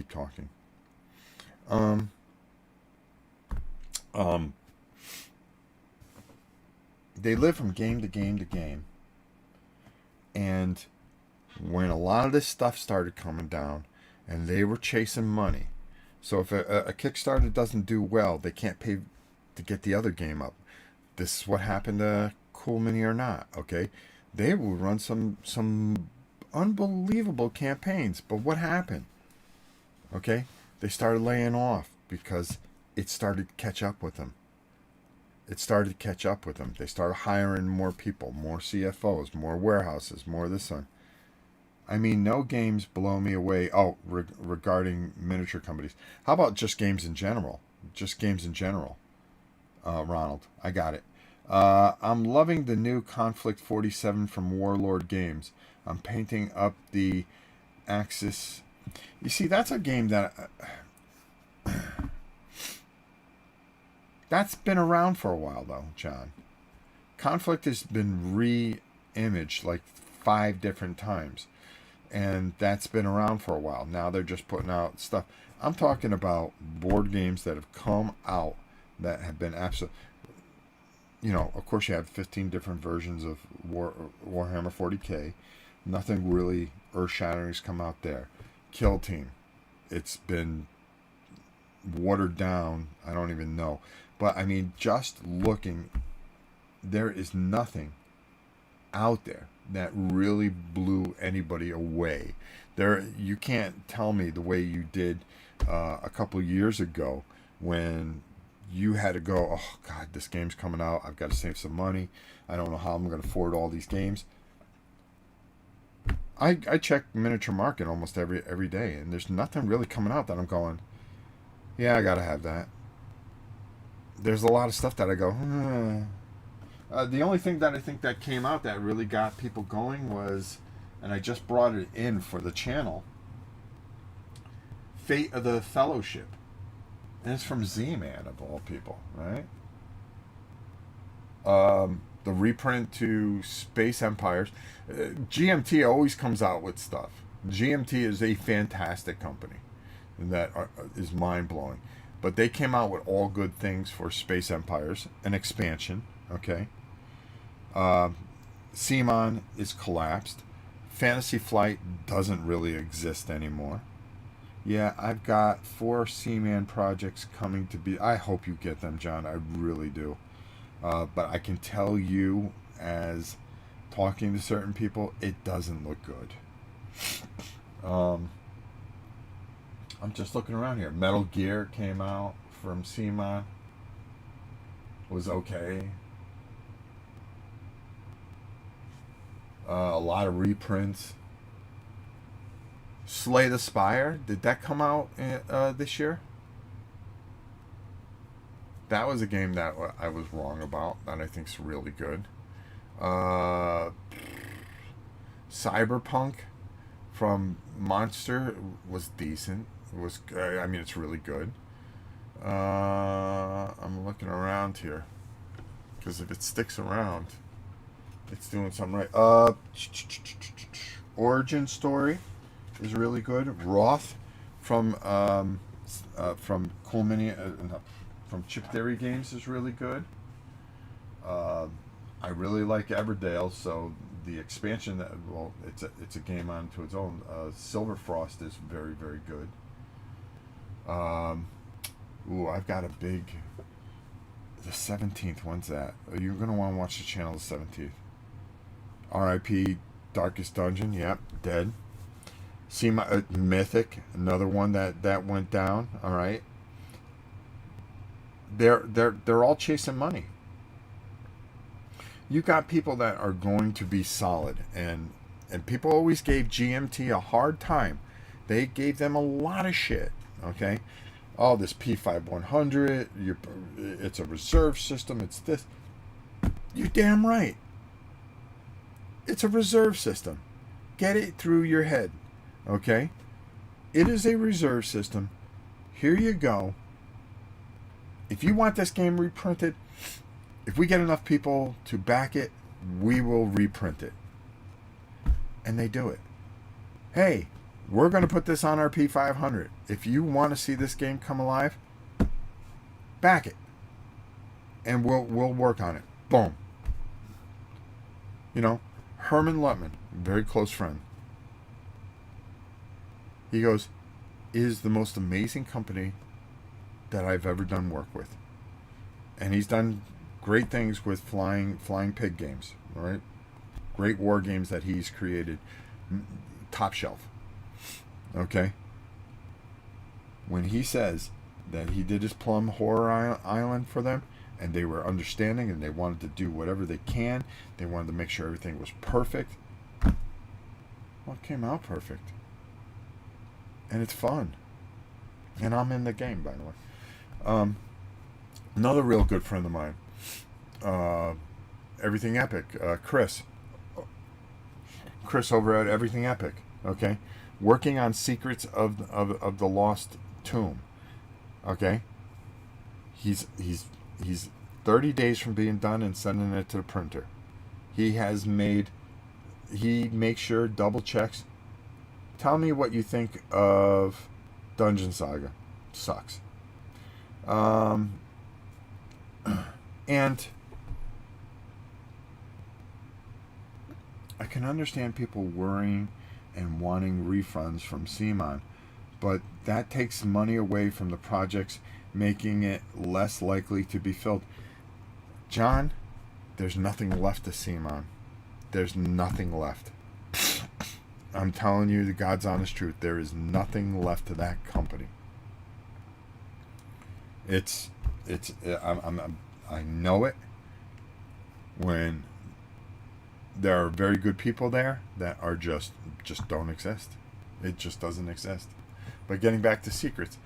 talking. Um. Um. They live from game to game to game, and when a lot of this stuff started coming down, and they were chasing money, so if a Kickstarter doesn't do well, they can't pay to get the other game up. This is what happened to Cool Mini or Not. Okay, they will run some unbelievable campaigns, but what happened? Okay, they started laying off because it started to catch up with them. It started to catch up with them. They started hiring more people, more CFOs, more warehouses, more this one. I mean, no games blow me away. Oh, regarding miniature companies. How about just games in general? Just games in general. Ronald, I got it. I'm loving the new Conflict 47 from Warlord Games. I'm painting up the Axis. You see, that's a game that's been around for a while, though, John. Conflict has been re-imaged like 5 different times, and that's been around for a while. Now they're just putting out stuff. I'm talking about board games that have come out that have been absolute. Of course, you have 15 different versions of Warhammer 40k. Nothing really earth-shattering's come out there. Kill Team, it's been watered down. I don't even know, but I mean, just looking, there is nothing out there that really blew anybody away. You can't tell me the way you did a couple years ago when you had to go, oh God, this game's coming out. I've got to save some money. I don't know how I'm going to afford all these games. I check Miniature Market almost every day, and there's nothing really coming out that I'm going, yeah, I got to have that. There's a lot of stuff that I go, the only thing that I think that came out that really got people going was, and I just brought it in for the channel, Fate of the Fellowship. And it's from Z-Man, of all people, right? The reprint to Space Empires. GMT always comes out with stuff. GMT is a fantastic company that is mind-blowing. But they came out with all good things for Space Empires, an expansion, okay? CMON is collapsed. Fantasy Flight doesn't really exist anymore. Yeah, I've got 4 Seaman projects coming to be. I hope you get them, John. I really do. But I can tell you, as talking to certain people, it doesn't look good. I'm just looking around here. Metal Gear came out from Seaman. Was okay. A lot of reprints. Slay the Spire, did that come out this year? That was a game that I was wrong about, that I think's really good. Uh, Cyberpunk from Monster was decent. It was, I mean, it's really good. I'm looking around here because if it sticks around, it's doing something right. Origin Story is really good. Roth from Cool Mini from Chip Theory Games is really good. I really like Everdale, so the expansion that, well, it's a game onto its own. Silver Frost is very, very good. I've got a big. The 17th. When's that? You're gonna want to watch the channel the 17th. R.I.P. Darkest Dungeon. Yep, dead. See my Mythic, another one that went down. All right. They're all chasing money. You got people that are going to be solid, and people always gave GMT a hard time. They gave them a lot of shit. Okay. Oh, this P5100, it's a reserve system, it's this. You're damn right. It's a reserve system. Get it through your head, okay? It is a reserve system. Here you go. If you want this game reprinted, if we get enough people to back it, we will reprint it. And they do it. Hey, we're going to put this on our P500. If you want to see this game come alive, back it. And we'll work on it. Boom. You know, Herman Lutman, very close friend. He goes, it is the most amazing company that I've ever done work with. And he's done great things with Flying Pig games, all right? Great war games that he's created. Top shelf. Okay? When he says that he did his Plum Horror Island for them, and they were understanding, and they wanted to do whatever they can, they wanted to make sure everything was perfect. Well, it came out perfect. And it's fun. And I'm in the game, by the way. Another real good friend of mine, Everything Epic, Chris over at Everything Epic, okay? Working on Secrets of the Lost Tomb. Okay? He's 30 days from being done and sending it to the printer. He makes sure, double checks. Tell me what you think of Dungeon Saga. Sucks. And I can understand people worrying and wanting refunds from CMON, but that takes money away from the projects, making it less likely to be filled. John, there's nothing left to CMON. There's nothing left. I'm telling you the God's honest truth. There is nothing left to that company. I know it when there are very good people there that are just don't exist. It just doesn't exist. But getting back to Secrets,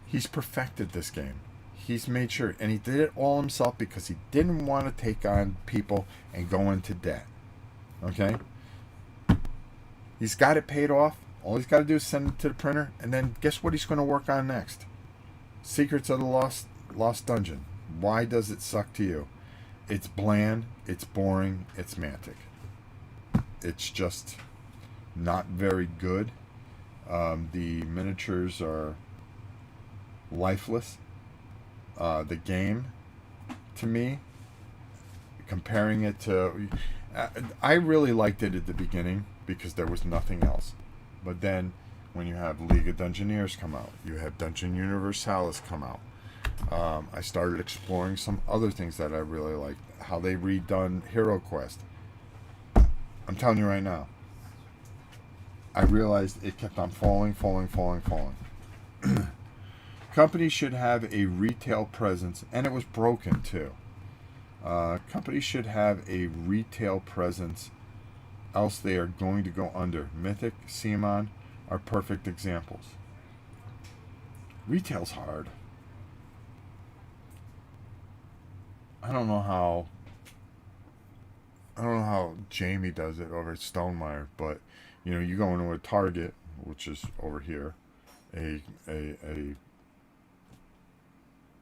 he's perfected this game. He's made sure, and he did it all himself because he didn't want to take on people and go into debt. Okay? He's got it paid off. All he's got to do is send it to the printer, and then guess what he's going to work on next? Secrets of the Lost Dungeon. Why does it suck to you? It's bland, it's boring, it's mantic. It's just not very good. The miniatures are lifeless. The game, to me, comparing it to... I really liked it at the beginning because there was nothing else. But then, when you have League of Dungeoneers come out, you have Dungeon Universalis come out, I started exploring some other things that I really liked. How they redone Hero Quest. I'm telling you right now, I realized it kept on falling. Companies should have a retail presence, and it was broken too. Companies should have a retail presence, else they are going to go under. Mythic, CMON are perfect examples. Retail's hard. I don't know how. I don't know how Jamie does it over at Stonemeyer, but you know, you go into a Target, which is over here, a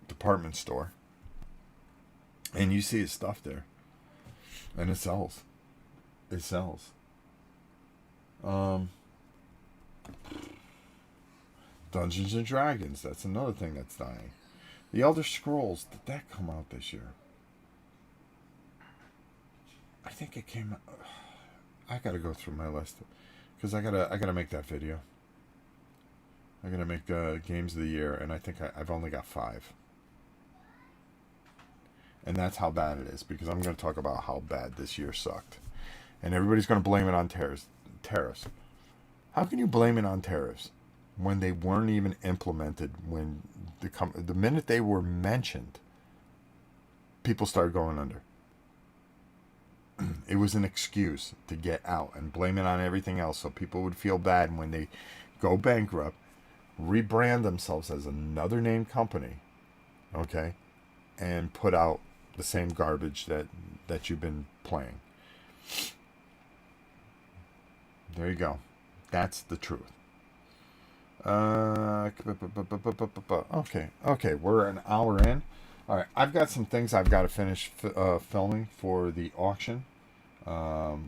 department store, and you see his stuff there, and it sells. It sells. Um, Dungeons and Dragons. That's another thing that's dying. The Elder Scrolls. Did that come out this year? I think it came out. I gotta go through my list because I gotta make that video. I gotta make games of the year, and I think I've only got 5. And that's how bad it is, because I'm going to talk about how bad this year sucked. And everybody's going to blame it on tariffs. How can you blame it on tariffs when they weren't even implemented? When the minute they were mentioned, people started going under. It was an excuse to get out and blame it on everything else, so people would feel bad when they go bankrupt, rebrand themselves as another name company, okay, and put out the same garbage that you've been playing. There you go. That's the truth. Okay, we're an hour in. All right, I've got some things I've got to finish filming for the auction.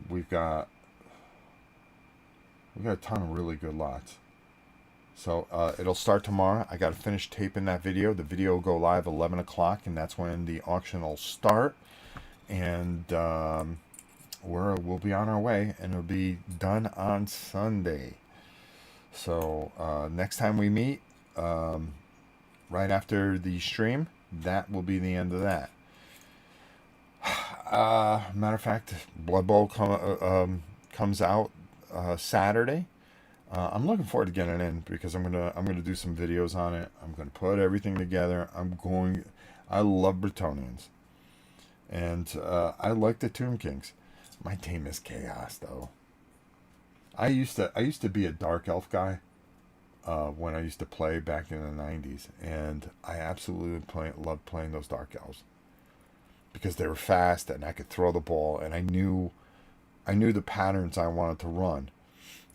We've got a ton of really good lots. So it'll start tomorrow. I got to finish taping that video. The video will go live 11 o'clock, and that's when the auction will start. And we'll be on our way, and it'll be done on Sunday. So next time we meet, right after the stream, that will be the end of that. Matter of fact, Blood Bowl comes out Saturday. I'm looking forward to getting it in, because I'm gonna do some videos on it. I'm gonna put everything together. I love Bretonians, and I like the Tomb Kings. My team is chaos, though. I used to be a dark elf guy when I used to play back in the 90s, and I absolutely loved playing those dark elves because they were fast and I could throw the ball, and I knew the patterns I wanted to run.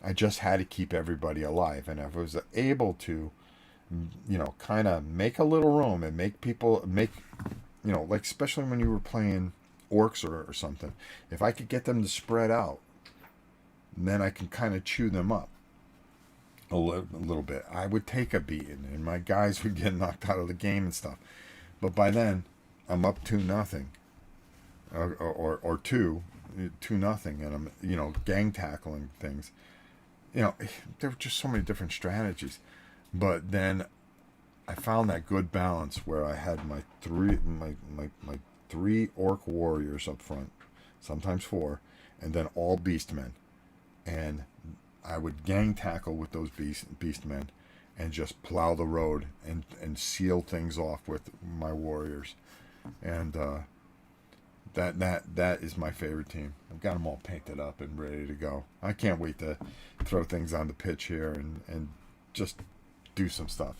I just had to keep everybody alive, and if I was able to, kind of make a little room and make, like, especially when you were playing orcs or something, if I could get them to spread out, then I can kind of chew them up a little bit. I would take a beating, and my guys would get knocked out of the game and stuff. But by then, I'm up 2-0, or 2-0, and I'm gang tackling things. There were just so many different strategies. But then I found that good balance where I had my three orc warriors up front, sometimes 4, and then all beastmen. And I would gang tackle with those beastmen and just plow the road and seal things off with my warriors. And that is my favorite team. I've got them all painted up and ready to go. I can't wait to throw things on the pitch here and just do some stuff.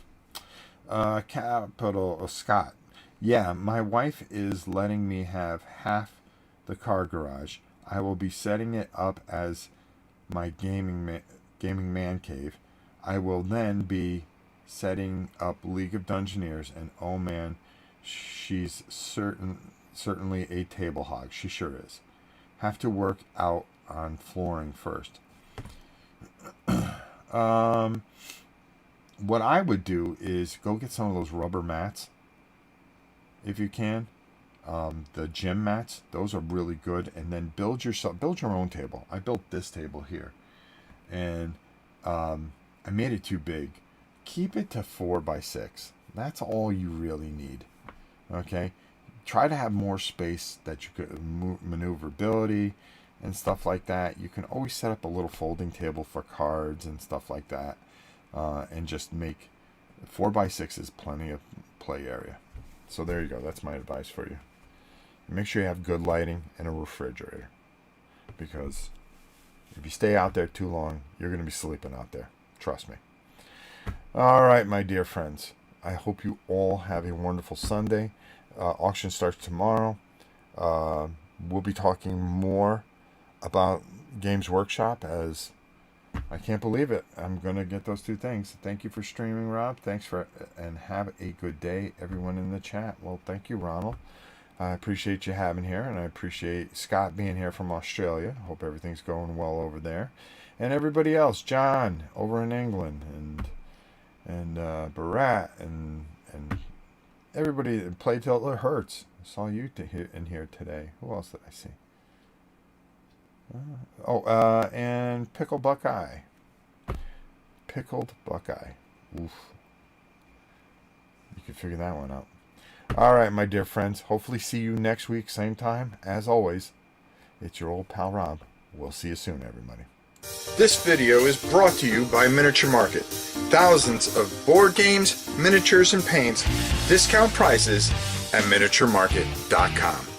Capital Scott. Yeah, my wife is letting me have half the car garage. I will be setting it up as my gaming man cave. I will then be setting up League of Dungeoneers, and oh man, she's certainly a table hog. She sure is. Have to work out on flooring first. What I would do is go get some of those rubber mats, if you can. The gym mats, those are really good. And then build your own table. I built this table here, and I made it too big. Keep it to 4x6. That's all you really need. Okay. Try to have more space that you could maneuverability and stuff like that. You can always set up a little folding table for cards and stuff like that, and just make 4x6 is plenty of play area. So there you go. That's my advice for you. Make sure you have good lighting and a refrigerator, because if you stay out there too long, you're going to be sleeping out there. Trust me. All right, my dear friends. I hope you all have a wonderful Sunday. Auction starts tomorrow. We'll be talking more about Games Workshop, as I can't believe it. I'm going to get those two things. Thank you for streaming, Rob. Thanks for, and have a good day, everyone in the chat. Well, thank you, Ronald. I appreciate you having here, and I appreciate Scott being here from Australia. Hope everything's going well over there. And everybody else, John over in England, and Barat, and everybody that played till it hurts. I saw you in here today. Who else did I see? And Pickled Buckeye. Pickled Buckeye. Oof. You can figure that one out. All right, my dear friends. Hopefully see you next week, same time. As always, it's your old pal Rob. We'll see you soon, everybody. This video is brought to you by Miniature Market. Thousands of board games, miniatures, and paints, discount prices at miniaturemarket.com.